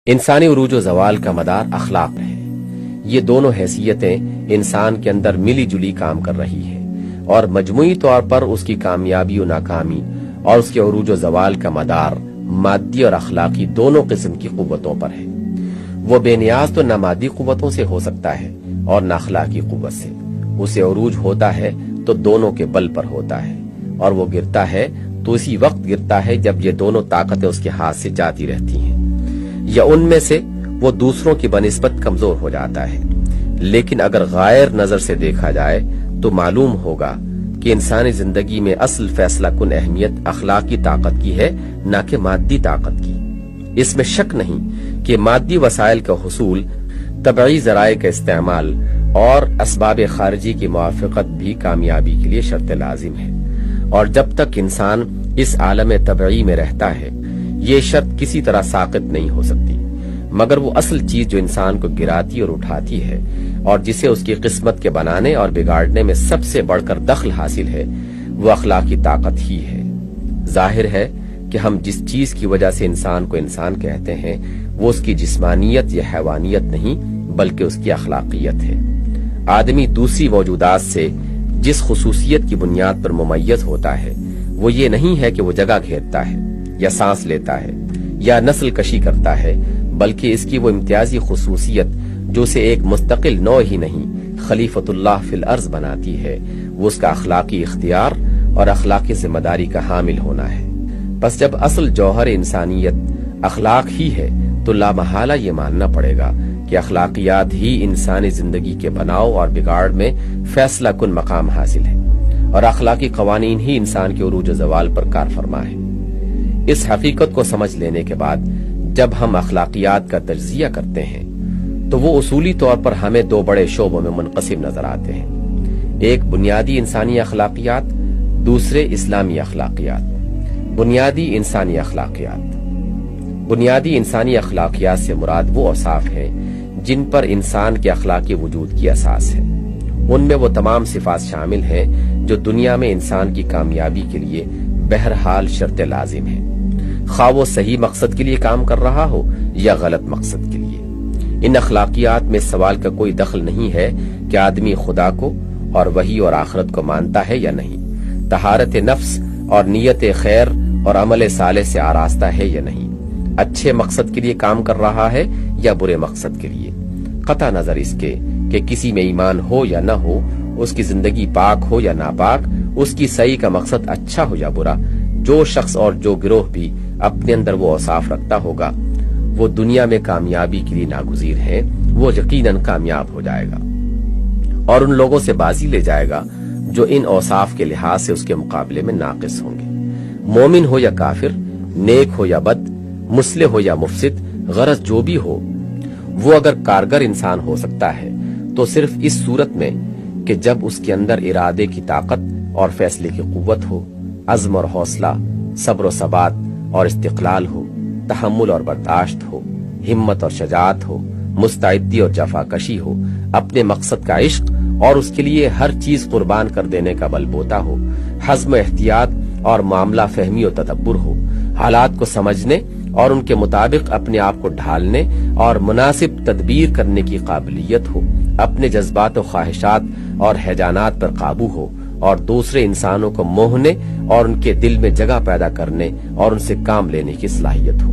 انسانی عروج و زوال کا مدار اخلاق ہے۔ یہ دونوں حیثیتیں انسان کے اندر ملی جلی کام کر رہی ہیں اور مجموعی طور پر اس کی کامیابی و ناکامی اور اس کے عروج و زوال کا مدار مادی اور اخلاقی دونوں قسم کی قوتوں پر ہے۔ وہ بے نیاز تو نہ مادی قوتوں سے ہو سکتا ہے اور نہ اخلاقی قوت سے۔ اسے عروج ہوتا ہے تو دونوں کے بل پر ہوتا ہے، اور وہ گرتا ہے تو اسی وقت گرتا ہے جب یہ دونوں طاقتیں اس کے ہاتھ سے جاتی رہتی ہیں، یا ان میں سے وہ دوسروں کی بنسبت کمزور ہو جاتا ہے۔ لیکن اگر غائر نظر سے دیکھا جائے تو معلوم ہوگا کہ انسانی زندگی میں اصل فیصلہ کن اہمیت اخلاقی طاقت کی ہے، نہ کہ مادی طاقت کی۔ اس میں شک نہیں کہ مادی وسائل کا حصول، طبعی ذرائع کا استعمال اور اسباب خارجی کی موافقت بھی کامیابی کے لیے شرط لازم ہے، اور جب تک انسان اس عالم طبعی میں رہتا ہے یہ شرط کسی طرح ساقط نہیں ہو سکتی، مگر وہ اصل چیز جو انسان کو گراتی اور اٹھاتی ہے اور جسے اس کی قسمت کے بنانے اور بگاڑنے میں سب سے بڑھ کر دخل حاصل ہے، وہ اخلاقی طاقت ہی ہے۔ ظاہر ہے کہ ہم جس چیز کی وجہ سے انسان کو انسان کہتے ہیں وہ اس کی جسمانیت یا حیوانیت نہیں بلکہ اس کی اخلاقیت ہے۔ آدمی دوسری موجودات سے جس خصوصیت کی بنیاد پر ممیز ہوتا ہے وہ یہ نہیں ہے کہ وہ جگہ گھیرتا ہے یا سانس لیتا ہے یا نسل کشی کرتا ہے، بلکہ اس کی وہ امتیازی خصوصیت جو اسے ایک مستقل نوع ہی نہیں خلیفۃ اللہ فی الارض بناتی ہے، وہ اس کا اخلاقی اختیار اور اخلاقی ذمہ داری کا حامل ہونا ہے۔ بس جب اصل جوہر انسانیت اخلاق ہی ہے تو لامحالہ یہ ماننا پڑے گا کہ اخلاقیات ہی انسانی زندگی کے بناؤ اور بگاڑ میں فیصلہ کن مقام حاصل ہے، اور اخلاقی قوانین ہی انسان کے عروج و زوال پر کار فرما ہے۔ اس حقیقت کو سمجھ لینے کے بعد جب ہم اخلاقیات کا تجزیہ کرتے ہیں تو وہ اصولی طور پر ہمیں دو بڑے شعبوں میں منقسم نظر آتے ہیں، ایک بنیادی انسانی اخلاقیات، دوسرے اسلامی اخلاقیات۔ بنیادی انسانی اخلاقیات۔ بنیادی انسانی اخلاقیات سے مراد وہ اوصاف ہیں جن پر انسان کے اخلاقی وجود کی اساس ہے۔ ان میں وہ تمام صفات شامل ہیں جو دنیا میں انسان کی کامیابی کے لیے بہرحال شرط لازم ہے، خواہ وہ صحیح مقصد کے لیے کام کر رہا ہو یا غلط مقصد کے لیے۔ ان اخلاقیات میں سوال کا کوئی دخل نہیں ہے کہ آدمی خدا کو اور وحی اور آخرت کو مانتا ہے یا نہیں، طہارت نفس اور نیت خیر اور عمل صالح سے آراستہ ہے یا نہیں، اچھے مقصد کے لیے کام کر رہا ہے یا برے مقصد کے لیے، قطع نظر اس کے کہ کسی میں ایمان ہو یا نہ ہو، اس کی زندگی پاک ہو یا ناپاک، اس کی صحیح کا مقصد اچھا ہو یا برا۔ جو شخص اور جو گروہ بھی اپنے اندر وہ اوصاف رکھتا ہوگا وہ دنیا میں کامیابی کے لیے ناگزیر ہیں، وہ یقیناً کامیاب ہو جائے گا اور ان لوگوں سے بازی لے جائے گا جو ان اوصاف کے لحاظ سے اس کے مقابلے میں ناقص ہوں گے۔ مومن ہو یا کافر، نیک ہو یا بد، مصلح ہو یا مفسد، غرض جو بھی ہو، وہ اگر کارگر انسان ہو سکتا ہے تو صرف اس صورت میں کہ جب اس کے اندر ارادے کی طاقت اور فیصلے کی قوت ہو، عزم اور حوصلہ، صبر و ثبات اور استقلال ہو، تحمل اور برداشت ہو، ہمت اور شجاعت ہو، مستعدی اور جفا کشی ہو، اپنے مقصد کا عشق اور اس کے لیے ہر چیز قربان کر دینے کا بل بوتا ہو، حزم و احتیاط اور معاملہ فہمی و تدبر ہو، حالات کو سمجھنے اور ان کے مطابق اپنے آپ کو ڈھالنے اور مناسب تدبیر کرنے کی قابلیت ہو، اپنے جذبات و خواہشات اور ہیجانات پر قابو ہو، اور دوسرے انسانوں کو موہنے اور ان کے دل میں جگہ پیدا کرنے اور ان سے کام لینے کی صلاحیت ہو۔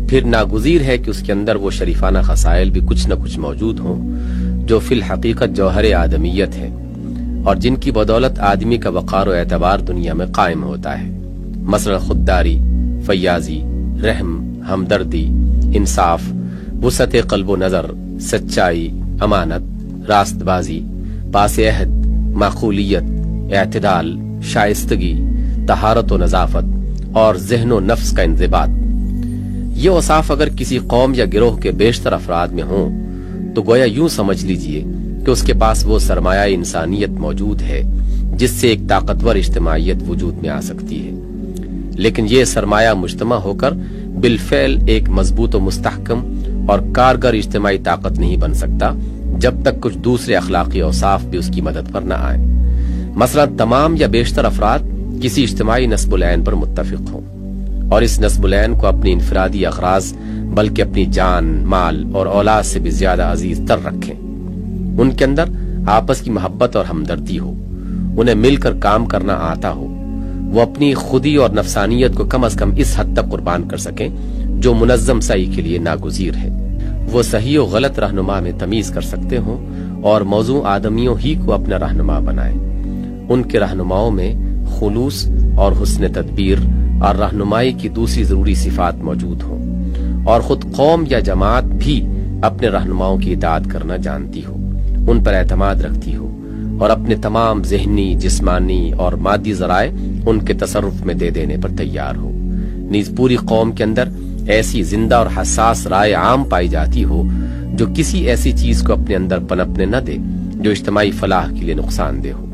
پھر ناگزیر ہے کہ اس کے اندر وہ شریفانہ خصائل بھی کچھ نہ کچھ موجود ہوں جو فی الحقیقت جوہر آدمیت ہے اور جن کی بدولت آدمی کا وقار و اعتبار دنیا میں قائم ہوتا ہے، مثلا خودداری، فیاضی، رحم، ہمدردی، انصاف، وسعت قلب و نظر، سچائی، امانت، راست بازی، پاس عہد، معقولیت، اعتدال، شائستگی، طہارت و نظافت اور ذہن و نفس کا انضباط۔ یہ اوصاف اگر کسی قوم یا گروہ کے بیشتر افراد میں ہوں تو گویا یوں سمجھ لیجئے کہ اس کے پاس وہ سرمایہ انسانیت موجود ہے جس سے ایک طاقتور اجتماعیت وجود میں آ سکتی ہے، لیکن یہ سرمایہ مجتمع ہو کر بالفعل ایک مضبوط و مستحکم اور کارگر اجتماعی طاقت نہیں بن سکتا جب تک کچھ دوسرے اخلاقی اوصاف بھی اس کی مدد پر نہ آئیں۔ مثلا تمام یا بیشتر افراد کسی اجتماعی نسب العین پر متفق ہوں اور اس نسبالعین کو اپنی انفرادی اغراض بلکہ اپنی جان، مال اور اولاد سے بھی زیادہ عزیز تر رکھیں۔ ان کے اندر آپس کی محبت اور ہمدردی ہو، انہیں مل کر کام کرنا آتا ہو، وہ اپنی خودی اور نفسانیت کو کم از کم اس حد تک قربان کر سکیں جو منظم صحیح کے لیے ناگزیر ہے، وہ صحیح و غلط رہنما میں تمیز کر سکتے ہوں اور موضوع آدمیوں ہی کو اپنا رہنما بنائیں۔ ان کے رہنماؤں میں خلوص اور حسن تدبیر اور رہنمائی کی دوسری ضروری صفات موجود ہوں، اور خود قوم یا جماعت بھی اپنے رہنماؤں کی اطاعت کرنا جانتی ہو، ان پر اعتماد رکھتی ہو اور اپنے تمام ذہنی، جسمانی اور مادی ذرائع ان کے تصرف میں دے دینے پر تیار ہو۔ نیز پوری قوم کے اندر ایسی زندہ اور حساس رائے عام پائی جاتی ہو جو کسی ایسی چیز کو اپنے اندر پنپنے نہ دے جو اجتماعی فلاح کے لیے نقصان دہ ہو۔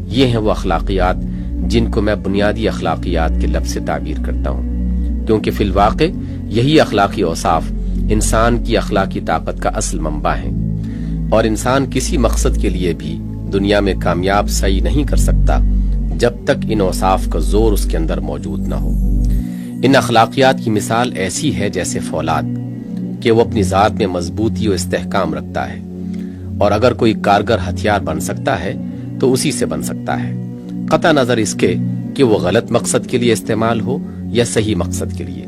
یہ ہیں وہ اخلاقیات جن کو میں بنیادی اخلاقیات کے لفظ سے تعبیر کرتا ہوں، کیونکہ فی الواقع یہی اخلاقی اوصاف انسان کی اخلاقی طاقت کا اصل منبع ہیں، اور انسان کسی مقصد کے لیے بھی دنیا میں کامیاب صحیح نہیں کر سکتا جب تک ان اوصاف کا زور اس کے اندر موجود نہ ہو۔ ان اخلاقیات کی مثال ایسی ہے جیسے فولاد کہ وہ اپنی ذات میں مضبوطی و استحکام رکھتا ہے، اور اگر کوئی کارگر ہتھیار بن سکتا ہے تو اسی سے بن سکتا ہے، قطع نظر اس کے کہ وہ غلط مقصد کے لیے استعمال ہو یا صحیح مقصد کے لیے۔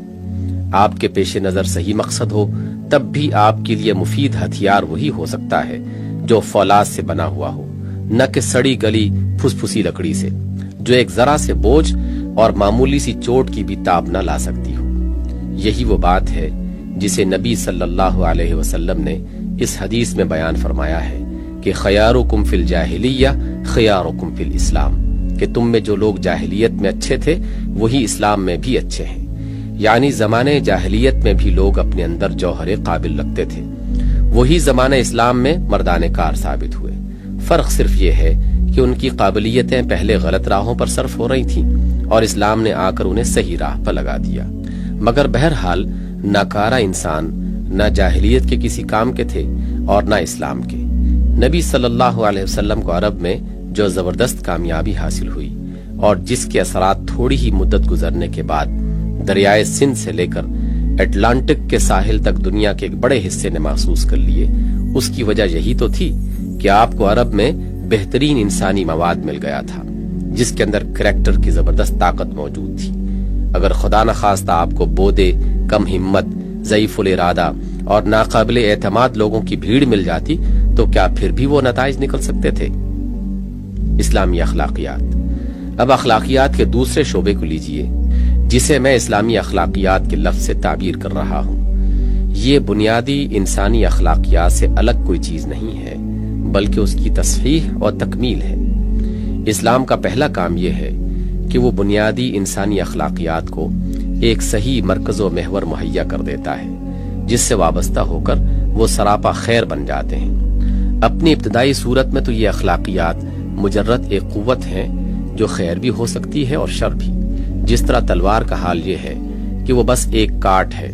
آپ کے پیش نظر صحیح مقصد ہو تب بھی آپ کے لیے مفید ہتھیار وہی ہو سکتا ہے جو فولاد سے بنا ہوا ہو، نہ کہ سڑی گلی پھسپھسی لکڑی سے جو ایک ذرا سے بوجھ اور معمولی سی چوٹ کی بھی تاب نہ لا سکتی ہو۔ یہی وہ بات ہے جسے نبی صلی اللہ علیہ وسلم نے اس حدیث میں بیان فرمایا ہے کہ خیارکم فی الجاہلیہ خیارکم فی الاسلام، کہ تم میں جو لوگ جاہلیت میں اچھے تھے وہی اسلام میں بھی اچھے ہیں۔ یعنی زمانے جاہلیت میں بھی لوگ اپنے اندر جوہر قابل رکھتے تھے، وہی زمانہ اسلام میں مردان کار ثابت ہوئے۔ فرق صرف یہ ہے کہ ان کی قابلیتیں پہلے غلط راہوں پر صرف ہو رہی تھیں اور اسلام نے آ کر انہیں صحیح راہ پر لگا دیا۔ مگر بہرحال ناکارہ انسان نہ جاہلیت کے کسی کام کے تھے اور نہ اسلام کے۔ نبی صلی اللہ علیہ وسلم کو عرب میں جو زبردست کامیابی حاصل ہوئی اور جس کے اثرات تھوڑی ہی مدت گزرنے کے بعد دریائے سندھ سے لے کر اٹلانٹک کے ساحل تک دنیا کے ایک بڑے حصے نے محسوس کر لیے، اس کی وجہ یہی تو تھی کہ آپ کو عرب میں بہترین انسانی مواد مل گیا تھا جس کے اندر کریکٹر کی زبردست طاقت موجود تھی۔ اگر خدا نخواستہ آپ کو بودے، کم ہمت، ضعیف الارادہ اور ناقابل اعتماد لوگوں کی بھیڑ مل جاتی تو کیا پھر بھی وہ نتائج نکل سکتے تھے؟ اسلامی اخلاقیات۔ اب اخلاقیات کے دوسرے شعبے کو لیجئے جسے میں اسلامی اخلاقیات کے لفظ سے تعبیر کر رہا ہوں۔ یہ بنیادی انسانی اخلاقیات سے الگ کوئی چیز نہیں ہے بلکہ اس کی تصحیح اور تکمیل ہے۔ اسلام کا پہلا کام یہ ہے کہ وہ بنیادی انسانی اخلاقیات کو ایک صحیح مرکز و محور مہیا کر دیتا ہے جس سے وابستہ ہو کر وہ سراپا خیر بن جاتے ہیں۔ اپنی ابتدائی صورت میں تو یہ اخلاقیات مجرد ایک قوت ہیں جو خیر بھی ہو سکتی ہے اور شر بھی، جس طرح تلوار کا حال یہ ہے کہ وہ بس ایک کاٹ ہے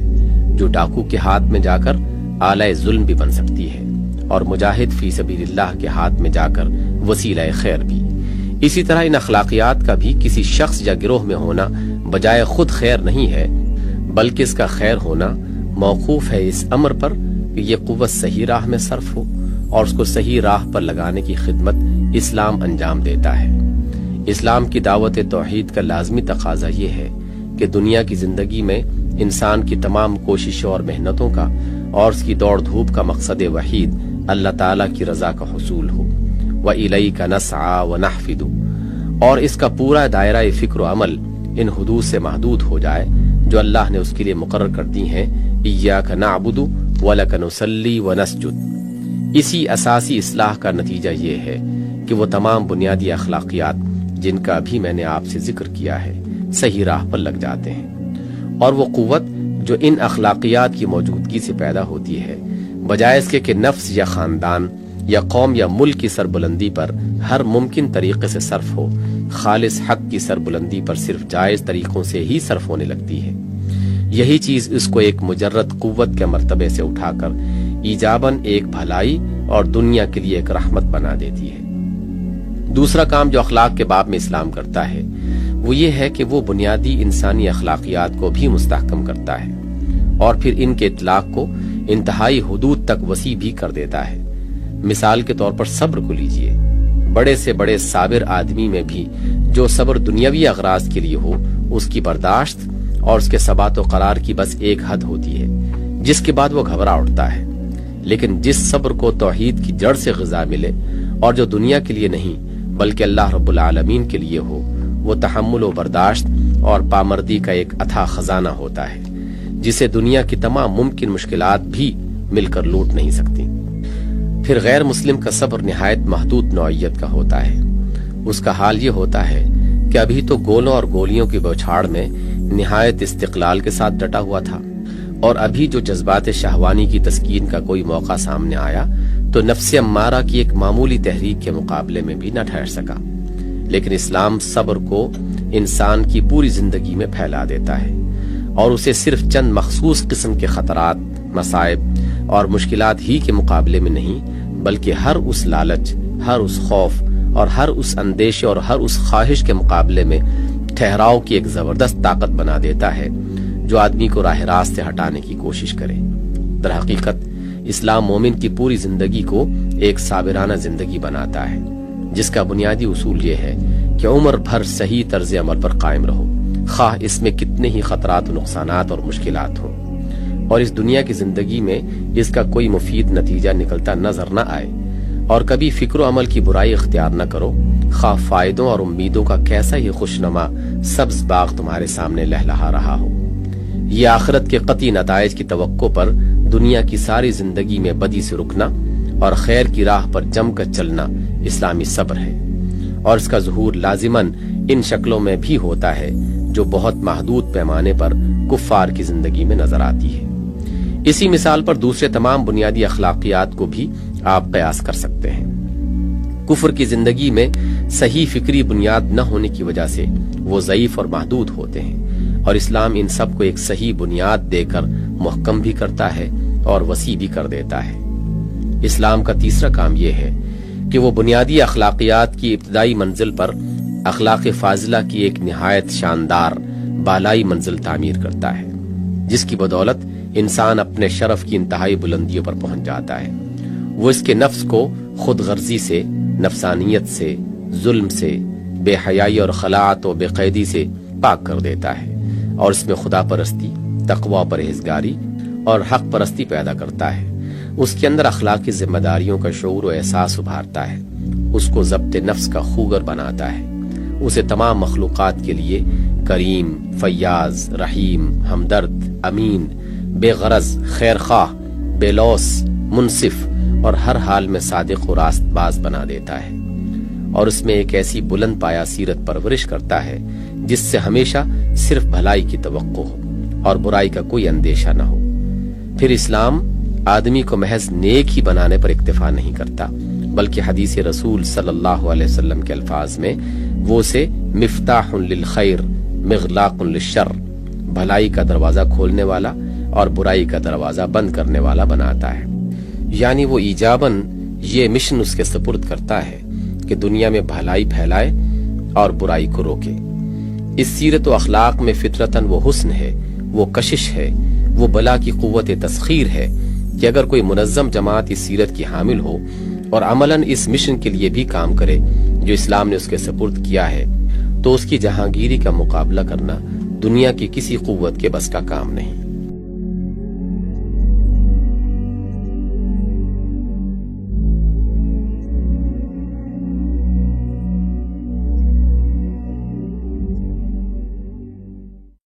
جو ڈاکو کے ہاتھ میں جا کر آلہ ظلم بھی بن سکتی ہے اور مجاہد فی سبیل اللہ کے ہاتھ میں جا کر وسیلہ خیر بھی۔ اسی طرح ان اخلاقیات کا بھی کسی شخص یا گروہ میں ہونا بجائے خود خیر نہیں ہے بلکہ اس کا خیر ہونا موقوف ہے اس امر پر کہ یہ قوت صحیح راہ میں صرف ہو اور اس کو صحیح راہ پر لگانے کی خدمت اسلام انجام دیتا ہے۔ اسلام کی دعوت توحید کا لازمی تقاضا یہ ہے کہ دنیا کی زندگی میں انسان کی تمام کوششوں اور محنتوں کا اور اس کی دوڑ دھوپ کا مقصد وحید اللہ تعالیٰ کی رضا کا حصول ہو۔ وَإِلَيْكَ نَسْعَى وَنَحْفِدُ، اور اس کا پورا دائرہ فکر و عمل ان حدود سے محدود ہو جائے جو اللہ نے اس کے لیے مقرر کر دی ہیں۔ إِيَّاكَ نَعْبُدُ وَلَكَ نُصَلِّي وَنَسْجُدُ۔ اسی اساسی اصلاح کا نتیجہ یہ ہے کہ وہ تمام بنیادی اخلاقیات جن کا بھی میں نے آپ سے ذکر کیا ہے صحیح راہ پر لگ جاتے ہیں، اور وہ قوت جو ان اخلاقیات کی موجودگی سے پیدا ہوتی ہے بجائے اس کے کہ نفس یا خاندان یا قوم یا ملک کی سربلندی پر ہر ممکن طریقے سے صرف ہو، خالص حق کی سربلندی پر صرف جائز طریقوں سے ہی صرف ہونے لگتی ہے۔ یہی چیز اس کو ایک مجرد قوت کے مرتبے سے اٹھا کر ایجاباً ایک بھلائی اور دنیا کے لیے ایک رحمت بنا دیتی ہے۔ دوسرا کام جو اخلاق کے باب میں اسلام کرتا ہے وہ یہ ہے کہ وہ بنیادی انسانی اخلاقیات کو بھی مستحکم کرتا ہے اور پھر ان کے اطلاق کو انتہائی حدود تک وسیع بھی کر دیتا ہے۔ مثال کے طور پر صبر کو لیجئے، بڑے سے بڑے صابر آدمی میں بھی جو صبر دنیاوی اغراض کے لیے ہو، اس کی برداشت اور اس کے ثبات و قرار کی بس ایک حد ہوتی ہے جس کے بعد وہ گھبرا اٹھتا ہے۔ لیکن جس صبر کو توحید کی جڑ سے غذا ملے اور جو دنیا کے لیے نہیں بلکہ اللہ رب العالمین کے لیے ہو، وہ تحمل و برداشت اور پامردی کا ایک اتھا خزانہ ہوتا ہے جسے دنیا کی تمام ممکن مشکلات بھی مل کر لوٹ نہیں سکتی۔ پھر غیر مسلم کا صبر نہایت محدود نوعیت کا ہوتا ہے۔ اس کا حال یہ ہوتا ہے کہ ابھی تو گولوں اور گولیوں کی بوچھاڑ میں نہایت استقلال کے ساتھ ڈٹا ہوا تھا، اور ابھی جو جذبات شہوانی کی تسکین کا کوئی موقع سامنے آیا تو نفس امارہ کی ایک معمولی تحریک کے مقابلے میں بھی نہ ٹھہر سکا۔ لیکن اسلام صبر کو انسان کی پوری زندگی میں پھیلا دیتا ہے اور اسے صرف چند مخصوص قسم کے خطرات، مصائب اور مشکلات ہی کے مقابلے میں نہیں بلکہ ہر اس لالچ، ہر اس خوف اور ہر اس اندیشے اور ہر اس خواہش کے مقابلے میں ٹھہراؤ کی ایک زبردست طاقت بنا دیتا ہے جو آدمی کو راہ راست سے ہٹانے کی کوشش کرے۔ در حقیقت اسلام مومن کی پوری زندگی کو ایک صابرانہ زندگی بناتا ہے جس کا بنیادی اصول یہ ہے کہ عمر بھر صحیح طرز عمل پر قائم رہو، خواہ اس میں کتنے ہی خطرات و نقصانات اور مشکلات ہوں، اور اس دنیا کی زندگی میں اس کا کوئی مفید نتیجہ نکلتا نظر نہ آئے، اور کبھی فکر و عمل کی برائی اختیار نہ کرو، خواہ فائدوں اور امیدوں کا کیسا ہی خوشنما سبز باغ تمہارے سامنے لہلہا رہا ہو۔ یہ آخرت کے قطعی نتائج کی توقع پر دنیا کی ساری زندگی میں بدی سے رکنا اور خیر کی راہ پر جم کر چلنا اسلامی صبر ہے، اور اس کا ظہور لازماً ان شکلوں میں بھی ہوتا ہے جو بہت محدود پیمانے پر کفار کی زندگی میں نظر آتی ہے۔ اسی مثال پر دوسرے تمام بنیادی اخلاقیات کو بھی آپ قیاس کر سکتے ہیں۔ کفر کی زندگی میں صحیح فکری بنیاد نہ ہونے کی وجہ سے وہ ضعیف اور محدود ہوتے ہیں، اور اسلام ان سب کو ایک صحیح بنیاد دے کر محکم بھی کرتا ہے اور وسیع بھی کر دیتا ہے۔ اسلام کا تیسرا کام یہ ہے کہ وہ بنیادی اخلاقیات کی ابتدائی منزل پر اخلاق فاضلہ کی ایک نہایت شاندار بالائی منزل تعمیر کرتا ہے جس کی بدولت انسان اپنے شرف کی انتہائی بلندیوں پر پہنچ جاتا ہے۔ وہ اس کے نفس کو خود غرضی سے، نفسانیت سے، ظلم سے، بے حیائی اور خلاعت و بے قیدی سے پاک کر دیتا ہے، اور اس میں خدا پرستی، تقوی، پرہیزگاری اور حق پرستی پیدا کرتا ہے۔ اس کے اندر اخلاقی ذمہ داریوں کا شعور و احساس ابھارتا ہے، اس کو ضبط نفس کا خوگر بناتا ہے، اسے تمام مخلوقات کے لیے کریم، فیاض، رحیم، ہمدرد، امین، بے غرض، خیر خواہ، بے لوث، منصف اور ہر حال میں صادق و راست باز بنا دیتا ہے، اور اس میں ایک ایسی بلند پایا سیرت پرورش کرتا ہے جس سے ہمیشہ صرف بھلائی کی توقع ہو اور برائی کا کوئی اندیشہ نہ ہو۔ پھر اسلام آدمی کو محض نیک ہی بنانے پر اکتفا نہیں کرتا بلکہ حدیث رسول صلی اللہ علیہ وسلم کے الفاظ میں وہ اسے مفتاح للخیر مغلاق للشر، بھلائی کا دروازہ کھولنے والا اور برائی کا دروازہ بند کرنے والا بناتا ہے۔ یعنی وہ ایجاباً یہ مشن اس کے سپرد کرتا ہے کہ دنیا میں بھلائی پھیلائے اور برائی کو روکے۔ اس سیرت و اخلاق میں فطرتاً وہ حسن ہے، وہ کشش ہے، وہ بلا کی قوت تسخیر ہے کہ اگر کوئی منظم جماعت اس سیرت کی حامل ہو اور عملاً اس مشن کے لیے بھی کام کرے جو اسلام نے اس کے سپرد کیا ہے، تو اس کی جہانگیری کا مقابلہ کرنا دنیا کی کسی قوت کے بس کا کام نہیں۔